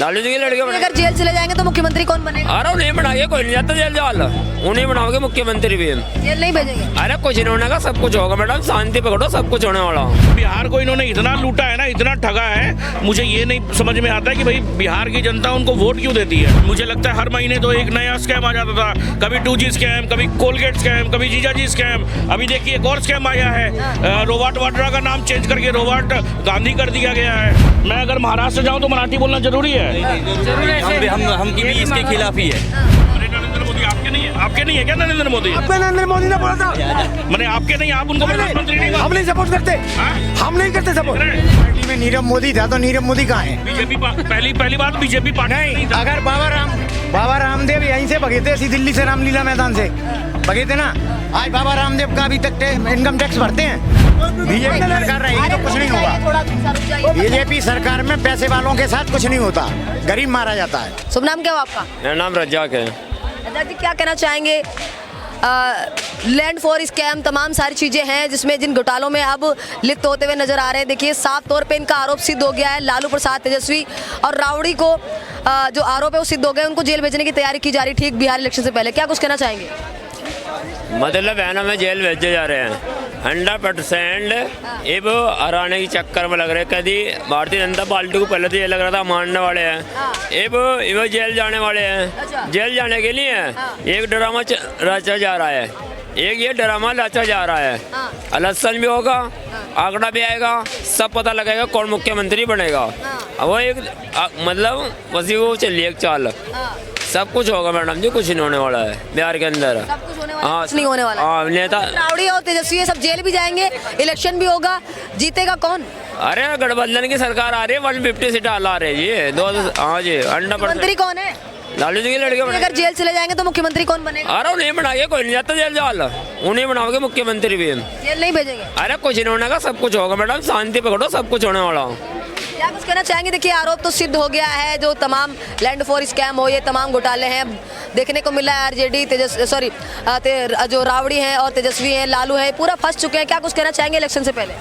लालू जी की लड़के अगर जेल चले जाएंगे तो मुख्यमंत्री कौन बनेगा? अरे नहीं बनाएंगे, कोई नहीं जाता जेल जाल, उन्हें बनाओगे मुख्यमंत्री भी। जेल नहीं भेजेंगे? अरे कुछ नहीं होने का, सब कुछ होगा मैडम, शांति पकड़ो, सब कुछ होने वाला। बिहार को इन्होंने इतना लूटा है ना, इतना ठगा है, मुझे ये नहीं समझ में आता है कि भाई बिहार की जनता उनको वोट क्यों देती है। मुझे लगता है हर महीने तो एक नया स्कैम आ जाता था, कभी 2G स्कैम, कभी कोलगेट स्कैम, कभी जीजाजी स्कैम। अभी देखिए एक और स्कैम आया है, रोबर्ट वाड्रा का नाम चेंज करके रोबर्ट गांधी कर दिया गया है। मैं अगर महाराष्ट्र जाऊँ तो मराठी बोलना जरूरी है? हम की भी इसके खिलाफ ही है। अरे नरेंद्र मोदी आपके नहीं है? आपके नहीं है क्या नरेंद्र मोदी? नरेंद्र मोदी ने बोला था, मैंने आपके नहीं, आप उनको प्रधानमंत्री नहीं हम नहीं सपोर्ट करते, हम नहीं करते सपोर्ट। पार्टी में नीरव मोदी था तो नीरव मोदी कहाँ है? बीजेपी पहली बात बीजेपी पार्टी नहीं था। अगर बाबा रामदेव यहीं से भगे थे, दिल्ली से रामलीला मैदान से भगे थे ना, आज बाबा रामदेव का अभी तक इनकम टैक्स भरते हैं। बीजेपी सरकार रहेगी तो कुछ नहीं होगा। बीजेपी सरकार में पैसे वालों के साथ कुछ नहीं होता, गरीब मारा जाता है। शुभ नाम क्या हुआ आपका? मेरा नाम रज्जाक है। रज्जाक जी, क्या कहना चाहेंगे? लैंड फॉर स्कैम, तमाम सारी चीज़ें हैं जिसमें जिन घोटालों में अब लिप्त होते हुए नजर आ रहे हैं। देखिए साफ तौर पे इनका आरोप सिद्ध हो गया है। लालू प्रसाद, तेजस्वी और रावड़ी को जो आरोप है वो सिद्ध हो गए, उनको जेल भेजने की तैयारी की जा रही ठीक बिहार इलेक्शन से पहले। क्या कुछ कहना चाहेंगे? मतलब है ना, में जेल भेजे जा रहे हैं 100%। ये वो हराने की चक्कर में लग रहे हैं। कभी भारतीय जनता पार्टी को पहले तो ये लग रहा था मारने वाले हैं, ये वो जेल जाने वाले हैं। जेल जाने के लिए एक ड्रामा रचा जा रहा है, एक ये ड्रामा रचा जा रहा है। इलेक्शन भी होगा, आंकड़ा भी आएगा, सब पता लगेगा कौन मुख्यमंत्री बनेगा। वो एक मतलब वसी वो चलिए एक चाल, सब कुछ होगा मैडम जी, कुछ नहीं होने वाला है बिहार के अंदर। सब कुछ होने वाला, कुछ नहीं होने वाला। हाँ, नेता रावड़ी और तेजस्वी ये सब जेल भी जाएंगे, इलेक्शन भी होगा, जीतेगा कौन? अरे गठबंधन की सरकार आ रही है, 150 सीट ला रही है जी। हाँ जी, 100%। मंत्री कौन है? लालू जी की लड़के अगर जेल चले जाएंगे तो मुख्यमंत्री कौन बनेगा? अरे नहीं बनाएंगे, कोई नहीं जाता जेल जाल, उन्हें बनाओगे मुख्यमंत्री भी। जेल नहीं भेजेंगे? अरे कुछ नहीं होने का, सब कुछ होगा मैडम, शांति पकड़ो, सब कुछ होने वाला। क्या कुछ कहना चाहेंगे? देखिए आरोप तो सिद्ध हो गया है, जो तमाम लैंड फॉर स्कैम हो, ये तमाम घोटाले हैं देखने को मिला है। आरजेडी जो रावड़ी हैं और तेजस्वी हैं, लालू है, पूरा फंस चुके हैं। क्या कुछ कहना चाहेंगे इलेक्शन से पहले?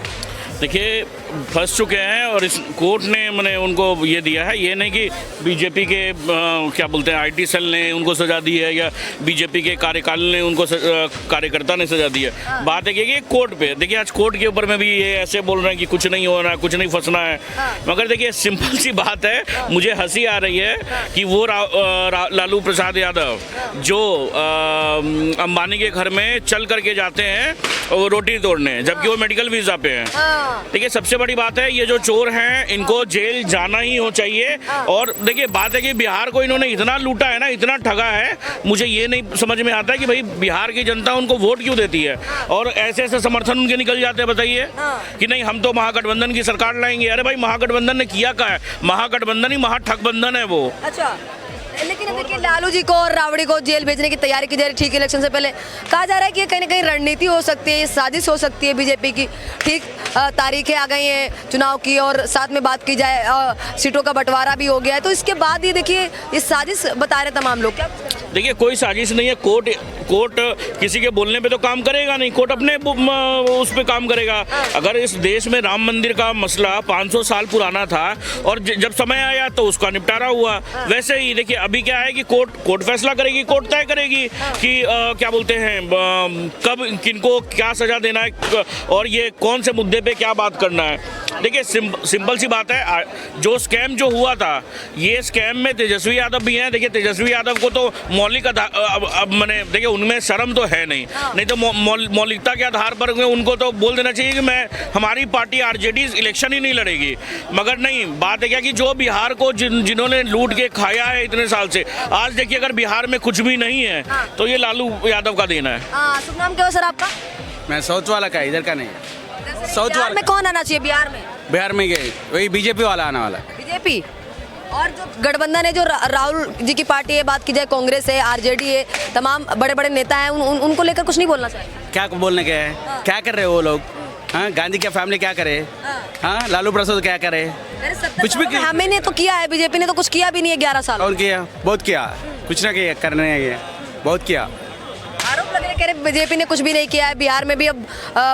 देखिए फंस चुके हैं और इस कोर्ट ने मैंने उनको ये दिया है, ये नहीं कि बीजेपी के क्या बोलते हैं आईटी सेल ने उनको सजा दी है या बीजेपी के कार्यकाल ने उनको कार्यकर्ता ने सजा दी है। बात है कि कोर्ट पे देखिए, आज कोर्ट के ऊपर में भी ये ऐसे बोल रहे हैं कि कुछ नहीं होना है, कुछ नहीं फंसना है। मगर देखिए सिंपल सी बात है, मुझे हंसी आ रही है कि वो लालू प्रसाद यादव जो अंबानी के घर में चल करके जाते हैं और रोटी तोड़ने, जबकि वो मेडिकल वीज़ा पे हैं। देखिए सबसे बड़ी बात है, ये जो चोर हैं इनको जेल जाना ही हो चाहिए। और देखिए बात है कि बिहार को इन्होंने इतना लूटा है ना, इतना ठगा है, मुझे ये नहीं समझ में आता है कि भाई बिहार की जनता उनको वोट क्यों देती है। और ऐसे ऐसे समर्थन उनके निकल जाते हैं, बताइए कि नहीं हम तो महागठबंधन की सरकार लाएंगे। अरे भाई महागठबंधन ने किया क्या है? महागठबंधन ही महाठगबंधन है वो। अच्छा, लेकिन देखिए लालू जी को और रावड़ी को जेल भेजने की तैयारी की जा रही ठीक इलेक्शन से पहले। कहा जा रहा है कि कहीं ना कहीं रणनीति हो सकती है, साजिश हो सकती है बीजेपी की। ठीक तारीखें आ गई हैं चुनाव की, और साथ में बात की जाए सीटों का बंटवारा भी हो गया है, तो इसके बाद ही देखिए ये साजिश बता रहे तमाम लोग। क्या देखिए कोई साजिश नहीं है। कोर्ट किसी के बोलने पे तो काम करेगा नहीं, कोर्ट अपने उस पे काम करेगा। अगर इस देश में राम मंदिर का मसला 500 साल पुराना था और जब समय आया तो उसका निपटारा हुआ, वैसे ही देखिए अभी क्या है कि कोर्ट फैसला करेगी, कोर्ट तय करेगी कि क्या बोलते हैं कब किनको क्या सजा देना है और ये कौन से मुद्दे पे क्या बात करना है। देखिए सिंपल सी बात है, जो स्कैम जो हुआ था, ये स्कैम में तेजस्वी यादव भी हैं। देखिए तेजस्वी यादव को तो मौलिक मैंने देखिए उनमें शर्म तो है नहीं तो मौलिकता के आधार पर उनको तो बोल देना चाहिए कि हमारी पार्टी आरजेडी इलेक्शन ही नहीं लड़ेगी। मगर नहीं, बात है क्या कि जो बिहार को जिन्होंने लूट के खाया है इतने साल से, आज देखिए अगर बिहार में कुछ भी नहीं है तो ये लालू यादव का देना है। शुभ नाम क्या है सर आपका? मैं साउथ वाला का, इधर का नहीं। साउथ बिहार में कौन आना चाहिए? बिहार में गए वही बीजेपी वाला आने वाला। बीजेपी और जो गठबंधन है, जो राहुल जी की पार्टी है, बात की जाए कांग्रेस है, आरजेडी है, तमाम बड़े बड़े नेता हैं, उनको लेकर कुछ नहीं बोलना चाहिए? क्या बोलने के है? क्या कर रहे वो लोग? हाँ, गांधी की फैमिली क्या करे? हाँ, लालू प्रसाद क्या करे? कुछ भी हमें ने तो किया है, बीजेपी ने तो कुछ किया भी नहीं है 11 साल। और किया, बहुत किया, कुछ ना किया, करने बहुत किया। आरोप लग रहे कह रहे बीजेपी ने कुछ भी नहीं किया है, बिहार में भी अब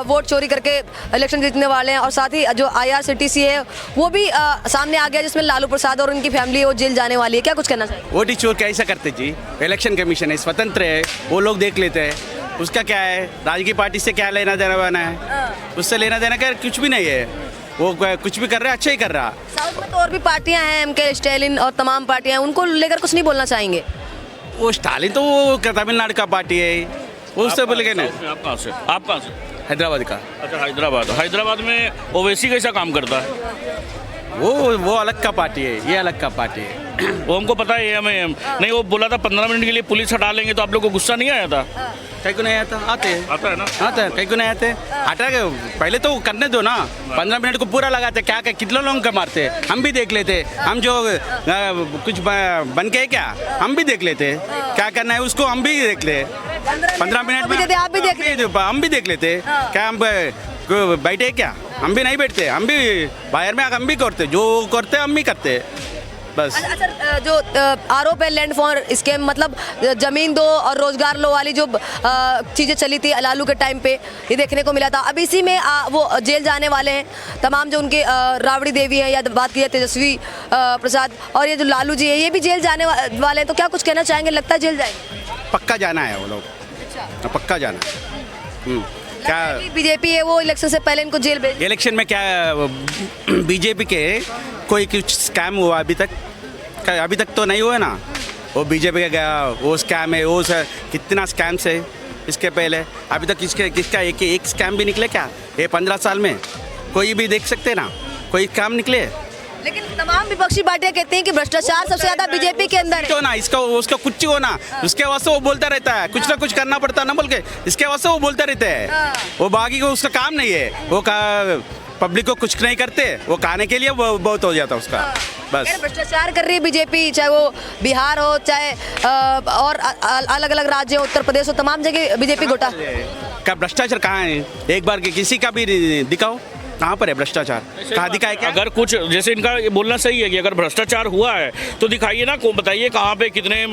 वोट चोरी करके इलेक्शन जीतने वाले हैं, और साथ ही जो IRCTC है वो भी सामने आ गया, जिसमें लालू प्रसाद और उनकी फैमिली है वो जेल जाने वाली है। क्या कुछ कहना चाहिए? वोट ही चोर कैसा करते जी? इलेक्शन कमीशन है, स्वतंत्र है, वो लोग देख लेते हैं, उसका क्या है? राजकीय पार्टी से क्या लेना देना वाना है? उससे लेना देना क्या, कुछ भी नहीं है। वो कुछ भी कर रहा है, अच्छा ही कर रहा। साउथ में तो और भी पार्टियां हैं, MK स्टालिन और तमाम पार्टियां हैं, उनको लेकर कुछ नहीं बोलना चाहेंगे? वो स्टालिन तो वो तमिलनाडु का पार्टी है, वो उससे बोलेंगे ना। आप कहाँ से? आप कहाँ से? हैदराबाद का। अच्छा, हैदराबाद में ओवैसी कैसा काम करता है? वो अलग का पार्टी है, ये अलग का पार्टी है। वो हमको पता है, हमें नहीं। वो बोला था 15 मिनट के लिए पुलिस हटा लेंगे, तो आप लोग को गुस्सा नहीं आया था? कहीं को नहीं आता, आते हैं, आता है ना? आता है, कहीं को नहीं आते, हटा के पहले तो करने दो ना। 15 मिनट को पूरा लगाते, क्या कितने लोगों का मारते, हम भी देख लेते। हम जो कुछ बन के क्या, हम भी देख लेते, क्या करना है उसको हम भी देख ले। 15 मिनट में आप भी देख लेते, हम भी देख लेते। क्या हम बैठे क्या? हम भी नहीं बैठते, हम भी बाहर में हम भी करते, जो करते हम भी करते बस। अच्छा, जो आरोप है लैंड फॉर स्कैम, मतलब जमीन दो और रोजगार लो वाली जो चीज़ें चली थी लालू के टाइम पे, ये देखने को मिला था। अब इसी में वो जेल जाने वाले हैं तमाम जो उनके राबड़ी देवी हैं, या बात की जाए तेजस्वी प्रसाद, और ये जो लालू जी है ये भी जेल जाने वाले हैं। तो क्या कुछ कहना चाहेंगे? लगता है जेल जाएंगे? पक्का जाना है वो लोग, पक्का जाना। क्या बीजेपी है वो इलेक्शन से पहले इनको जेल भेज? इलेक्शन में क्या बीजेपी के कोई कुछ स्कैम हुआ अभी तक? अभी तक तो नहीं हुआ ना। वो बीजेपी का वो स्कैम है, वो सर कितना स्कैम है इसके पहले। अभी तक किसका एक स्कैम भी निकले क्या? ये 15 साल में कोई भी देख सकते ना, कोई काम निकले? लेकिन तमाम विपक्षी पार्टियां कहती हैं कि भ्रष्टाचार सबसे ज्यादा बीजेपी के अंदर है। तो ना इसका उसका कुछ हो ना, उसके वास्ते वो बोलता रहता है, कुछ ना कुछ करना पड़ता है ना बोल के, इसके वास्ते वो बोलते रहते हैं। वो बाकी को उसका काम नहीं है, वो पब्लिक को कुछ नहीं करते, वो खाने के लिए वो बहुत हो जाता उसका बस। भ्रष्टाचार कर रही है बीजेपी, चाहे वो बिहार हो, चाहे और अलग अलग राज्य हो, उत्तर प्रदेश हो, तमाम जगह बीजेपी घोटाला। क्या भ्रष्टाचार कहाँ है? एक बार किसी का भी दिखाओ, कहाँ पर है भ्रष्टाचार? कहाँ दिखा है क्या? अगर कुछ जैसे इनका ये बोलना सही है कि अगर भ्रष्टाचार हुआ है तो दिखाइए ना, बताइए कहाँ पे, कितने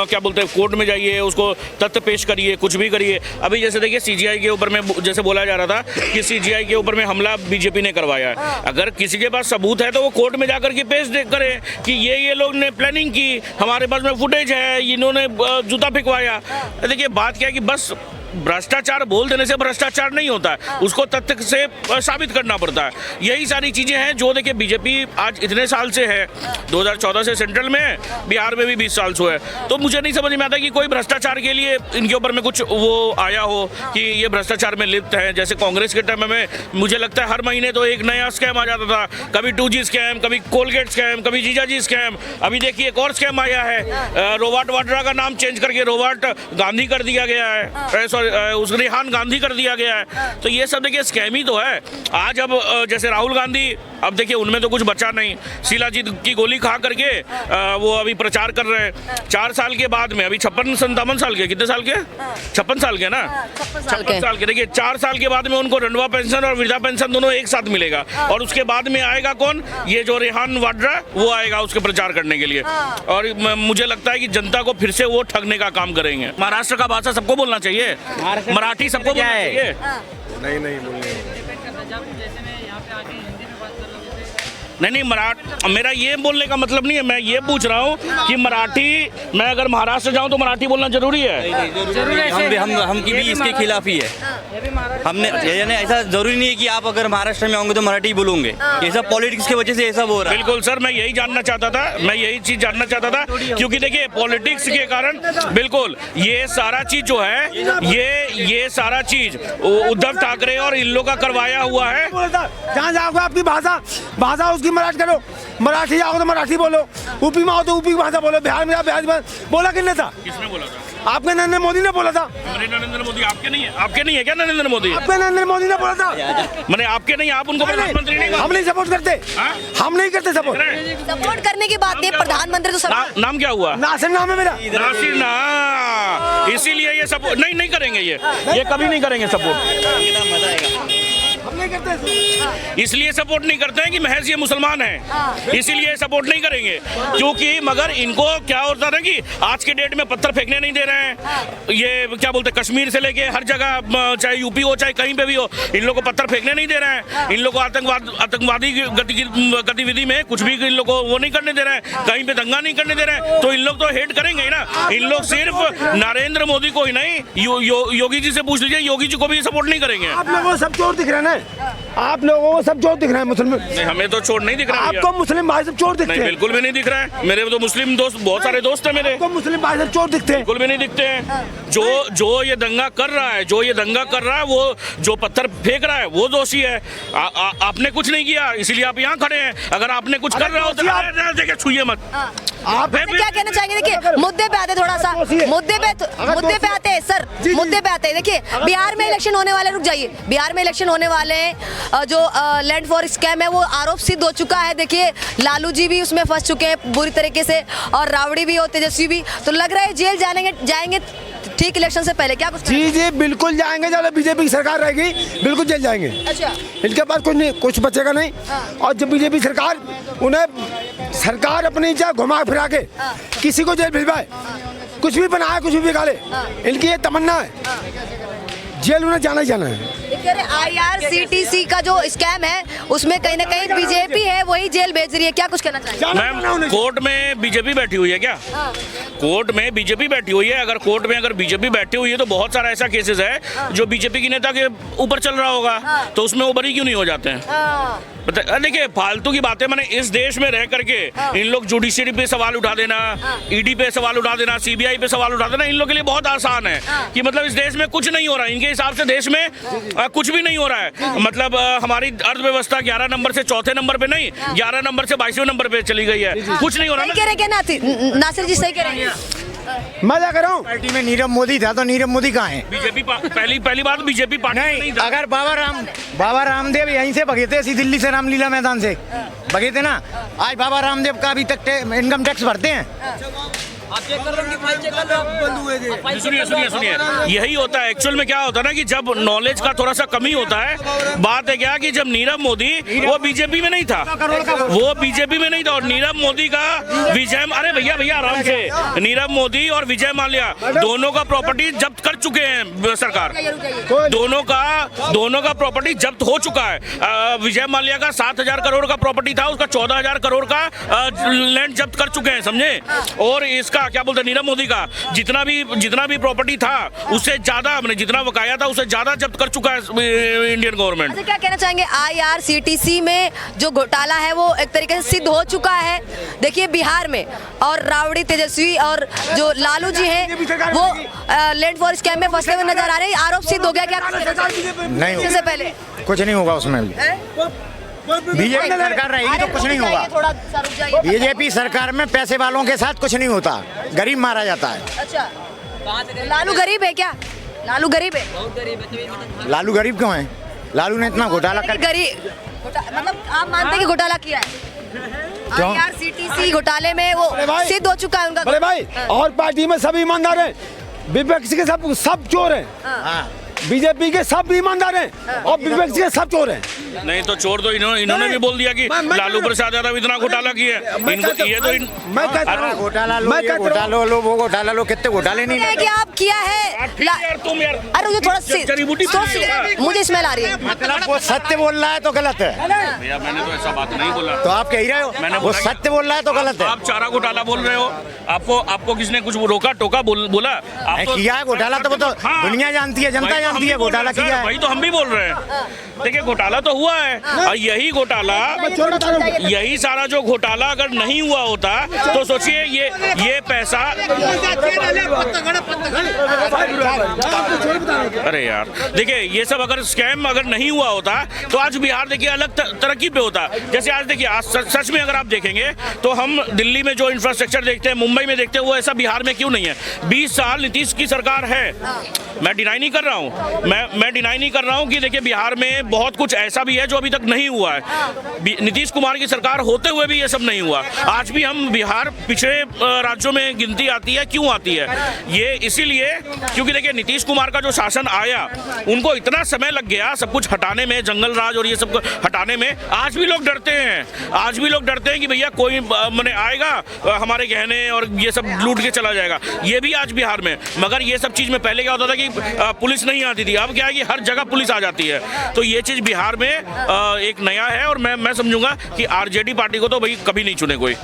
क्या बोलते हैं, कोर्ट में जाइए, उसको तथ्य पेश करिए, कुछ भी करिए। अभी जैसे देखिए CGI के ऊपर में जैसे बोला जा रहा था कि CGI के ऊपर में हमला बीजेपी ने करवाया है। अगर किसी के पास सबूत है तो वो कोर्ट में जाकर के पेश करे कि ये लोग ने प्लानिंग की, हमारे पास में फुटेज है, इन्होंने जूता फेंकवाया। देखिए बात क्या है कि बस भ्रष्टाचार बोल देने से भ्रष्टाचार नहीं होता है, उसको तथ्य से साबित करना पड़ता है। यही सारी चीजें हैं जो देखिए बीजेपी आज इतने साल से है, 2014 से सेंट्रल में है, बिहार में भी 20 साल से है। तो मुझे नहीं समझ में आता कि कोई भ्रष्टाचार के लिए इनके ऊपर में कुछ वो आया हो कि ये भ्रष्टाचार में लिप्त है। जैसे कांग्रेस के टाइम में मुझे लगता है हर महीने तो एक नया स्कैम आ जाता था, कभी 2G स्कैम, कभी कोलगेट स्कैम, कभी जीजाजी स्कैम। अभी देखिए एक और स्कैम आया है, रोबर्ट वाड्रा का नाम चेंज करके रोबर्ट गांधी कर दिया गया है, उस रेहान गांधी कर दिया गया है। तो ये सब देखिए स्कैम ही तो है। आज अब जैसे राहुल गांधी, अब देखिए उनमें तो कुछ बचा नहीं, शिलाजीत की गोली खा करके वो अभी प्रचार कर रहे हैं। 4 साल के बाद में, अभी 56-57 साल के, कितने साल के? 56 साल के ना, 56 साल के। देखिए 4 साल के बाद में उनको रंडवा पेंशन और वृद्धा पेंशन दोनों एक साथ मिलेगा, और उसके बाद में आएगा कौन? ये जो रेहान वाड्रा, वो आएगा उसके प्रचार करने के लिए। और मुझे लगता है कि जनता को फिर से वो ठगने का काम करेंगे। महाराष्ट्र का भाषा सबको बोलना चाहिए, मराठी सबको बोलना चाहिए। नहीं बोलने नहीं, मेरा ये बोलने का मतलब नहीं है। मैं ये पूछ रहा हूँ कि मराठी, मैं अगर महाराष्ट्र जाऊँ तो मराठी बोलना जरूरी है? हम की भी इसके खिलाफ ही है। हमने यानी ऐसा जरूरी नहीं है कि आप अगर महाराष्ट्र में होंगे तो मराठी बोलोगे, ये सब पॉलिटिक्स की वजह से ऐसा हो रहा है। बिल्कुल सर, मैं यही जानना चाहता था, मैं यही चीज जानना चाहता था, क्योंकि देखिए पॉलिटिक्स के कारण बिल्कुल ये सारा चीज जो है, ये सारा चीज उद्धव ठाकरे और इन लोगों का करवाया हुआ है। जहाँ जाओगे आपकी भाषा उसकी मराठी करो, मराठी जाओगे तो मराठी बोलो, यूपी में आओ तो यूपी की भाषा बोलो, बिहार में आओ बिहार की भाषा। बोला किसने था? किसने बोला था? आपके नरेंद्र मोदी ने बोला था। मेरे नरेंद्र मोदी आपके नहीं है? आपके नहीं है क्या नरेंद्र मोदी? आपके नरेंद्र मोदी ने बोला था। मैंने आपके नहीं, आप उनको प्रधानमंत्री नहीं, हम नहीं सपोर्ट करते, हम नहीं करते सपोर्ट। सपोर्ट करने की बात नहीं, प्रधानमंत्री तो सब। नाम क्या हुआ? नासिर नाम है मेरा। नासिर ना, इसीलिए ये सपोर्ट नहीं करेंगे, ये कभी नहीं करेंगे सपोर्ट। इसलिए सपोर्ट नहीं करते हैं कि महज ये मुसलमान हैं, इसीलिए सपोर्ट नहीं करेंगे। क्योंकि मगर इनको क्या होता है कि आज के डेट में पत्थर फेंकने नहीं दे रहे हैं। ये क्या बोलते हैं, कश्मीर से लेके हर जगह, चाहे यूपी हो चाहे कहीं पे भी हो, इन लोगों को पत्थर फेंकने नहीं दे रहे हैं। इन लोगों को आतंकवादी गतिविधि में कुछ भी इन लोगों को वो नहीं करने दे रहे हैं, कहीं पे दंगा नहीं करने दे रहे हैं। तो इन लोग तो हेट करेंगे ही ना। इन लोग सिर्फ नरेंद्र मोदी को ही नहीं, योगी जी से पूछ लीजिए, योगी जी को भी सपोर्ट नहीं करेंगे। आप लोगों को सब चोर दिख रहे हैं ना, आप लोगों को सब चोर दिख रहे हैं मुसलमान। नहीं, हमें तो चोर नहीं दिख रहा है। आपको मुस्लिम भाई सब चोर दिखते नहीं, हैं? बिल्कुल भी नहीं दिख रहा है। मेरे तो मुस्लिम दोस्त, बहुत सारे दोस्त हैं मेरे, आपको मुस्लिम भाई सब चोर दिखते हैं? बिल्कुल भी नहीं दिखते हैं। जो ये दंगा कर रहा है, जो ये दंगा कर रहा है, वो जो पत्थर फेंक रहा है वो दोषी है। आपने कुछ नहीं किया, इसीलिए आप यहाँ खड़े हैं। अगर आपने कुछ कर रहा हो तो देखिए, छुइए मत। आप क्या कहना चाहेंगे? देखिए मुद्दे पे आते, थोड़ा सा मुद्दे पे आते हैं सर, मुद्दे पे आते हैं। देखिए बिहार में इलेक्शन होने वाले, रुक जाइए, बिहार में इलेक्शन होने वाले हैं। जो लैंड फॉर स्कैम है वो आरोप सिद्ध हो चुका है। देखिए लालू जी भी उसमें फंस चुके हैं बुरी तरीके से, और रावड़ी भी और तेजस्वी भी। तो लग रहा है जेल जाएंगे ठीक इलेक्शन से पहले, क्या कुछ? जी जी बिल्कुल जाएंगे। जब बीजेपी की सरकार रहेगी बिल्कुल जेल जाएंगे। अच्छा, इनके पास कुछ नहीं, कुछ बचेगा नहीं। और जब बीजेपी सरकार, उन्हें सरकार अपनी जगह घुमा फिरा के किसी को जेल भिजवाए, कुछ भी बनाए, कुछ भी बिगाड़े, इनकी ये तमन्ना है, जेल उन्हें जाना ही जाना है। IRCTC का जो स्कैम है उसमें कहीं ना कहीं बीजेपी है वही जेल भेज रही है, क्या कुछ कहना चाहिए? मैम, कोर्ट में बीजेपी बैठी हुई है क्या? कोर्ट में बीजेपी बैठी हुई है। अगर कोर्ट में अगर बीजेपी बैठी हुई है तो बहुत सारा ऐसा केसेस है जो बीजेपी की नेता के ऊपर चल रहा होगा, तो उसमें वो बरी क्यों नहीं हो जाते हैं? देखिए फालतू की बातें, मैंने इस देश में रह करके इन लोग जुडिशरी पे सवाल उठा देना, ईडी पे सवाल उठा देना, CBI पे सवाल उठा देना, इन लोग के लिए बहुत आसान है कि मतलब इस देश में कुछ नहीं हो रहा है। इनके हिसाब से देश में कुछ भी नहीं हो रहा है। मतलब हमारी अर्थव्यवस्था 11 नंबर से चौथे नंबर पे नहीं, 11 नंबर से 22वें नंबर पे चली गई है। कुछ नहीं हो रहा। सही कह रहे क्या नासिर जी, सही कह रहे हैं? मजा कर रहा हूँ। पार्टी में नीरव मोदी था, तो नीरव मोदी कहाँ है? बीजेपी पहली बात बीजेपी पार्टी नहीं, अगर बाबा रामदेव यहीं से भगे थे, इसी दिल्ली से रामलीला मैदान से भगे थे ना, आज बाबा रामदेव का अभी तक इनकम टैक्स भरते हैं। सुनिए, यही होता है एक्चुअल में। क्या होता है ना कि जब नॉलेज का थोड़ा सा कमी होता है, बात है क्या कि जब नीरव मोदी वो बीजेपी में नहीं था, वो बीजेपी में नहीं था, और नीरव मोदी का अरे भैया आराम से, नीरव मोदी और विजय माल्या दोनों का प्रॉपर्टी जब्त कर चुके हैं सरकार, दोनों का प्रॉपर्टी जब्त हो चुका है। विजय माल्या का 7,000 करोड़ का प्रॉपर्टी था, उसका 14,000 करोड़ का लैंड जब्त कर चुके हैं, समझे? और इसका क्या बोलते हैं, नीरव मोदी का जितना भी प्रॉपर्टी था उससे ज्यादा, हमने जितना बकाया था उससे ज्यादा जब्त कर चुका है इंडियन गवर्नमेंट। अच्छा, क्या कहना चाहेंगे? IRCTC में जो घोटाला है वो एक तरीके से सिद्ध हो चुका है। देखिए बिहार में, और रावड़ी तेजस्वी और जो लालू जी हैं वो लैंड फॉर स्कैम में फंसते हुए नजर आ रहे हैं। आरोप सिद्ध हो गया, क्या नहीं इससे पहले कुछ नहीं होगा उसमें। बीजेपी सरकार रहेगी तो कुछ नहीं होगा। बीजेपी सरकार में पैसे वालों के साथ कुछ नहीं होता, गरीब मारा जाता है। अच्छा, लालू गरीब है क्या? लालू गरीब है? लालू गरीब क्यों है? लालू ने इतना घोटाला कर, गरीब मतलब आप मानते हैं कि घोटाला किया है? क्यों? IRCTC घोटाले में वो सिद्ध हो चुका है उनका। बड़े भाई, और पार्टी में सब ईमानदार हैं, विपक्ष के सब चोर हैं। बीजेपी के सब ईमानदार हैं और विपक्ष के सब चोर हैं। नहीं तो चोर तो इन्होंने भी बोल दिया कि लालू प्रसाद यादव इतना घोटाला किया है। इनको ये तो मैं कहता हूं घोटाला लो, वो घोटाला लो, कितने घोटाले नहीं है कि आप किया है। तुम यार, अरे मुझे थोड़ा मुझे स्मेल आ रही है। मतलब वो सत्य बोल रहा है तो गलत है भैया, मैंने तो ऐसा बात नहीं बोला। तो आप कह ही रहे हो मैंने वो सत्य बोल रहा है तो गलत है। आप चारा घोटाला बोल रहे हो। आपको किसने कुछ रोका टोका बोला? आप किया है घोटाला, तो वो तो दुनिया जानती है, जनता जानती है घोटाला किया है। वही तो हम भी बोल रहे हैं। देखिए घोटाला तो हुआ है, और यही घोटाला, यही सारा जो घोटाला अगर नहीं हुआ होता तो सोचिए ये पैसा, अरे यार देखिए ये सब अगर स्कैम अगर नहीं हुआ होता तो आज बिहार देखिए अलग तरक्की पे होता। जैसे आज देखिए, आज सच में अगर आप देखेंगे तो हम दिल्ली में जो इंफ्रास्ट्रक्चर देखते हैं, मुंबई में देखते हैं, वो ऐसा बिहार में क्यों नहीं है? 20 साल नीतीश की सरकार है, मैं डिनाई नहीं कर रहा हूँ, मैं डिनाई नहीं कर रहा हूँ कि देखिए बिहार में बहुत कुछ ऐसा भी है जो अभी तक नहीं हुआ है। नीतीश कुमार की सरकार होते हुए भी ये सब नहीं हुआ। आज भी हम बिहार पिछड़े राज्यों में गिनती आती है। क्यों आती है? ये इसीलिए क्योंकि देखिए नीतीश कुमार का जो शासन आया उनको इतना समय लग गया सब कुछ हटाने में, जंगल राज और ये सब हटाने में। आज भी लोग डरते हैं, आज भी लोग डरते हैं कि भैया कोई मैंने आएगा हमारे गहने और ये सब लूट के चला जाएगा। ये भी आज बिहार में। मगर ये सब चीज़ में पहले क्या होता था कि पुलिस नहीं आती थी, अब क्या है कि हर जगह पुलिस आ जाती है। तो ये चीज़ बिहार में एक नया है और मैं समझूंगा कि आरजेडी पार्टी को तो भाई कभी नहीं चुने कोई।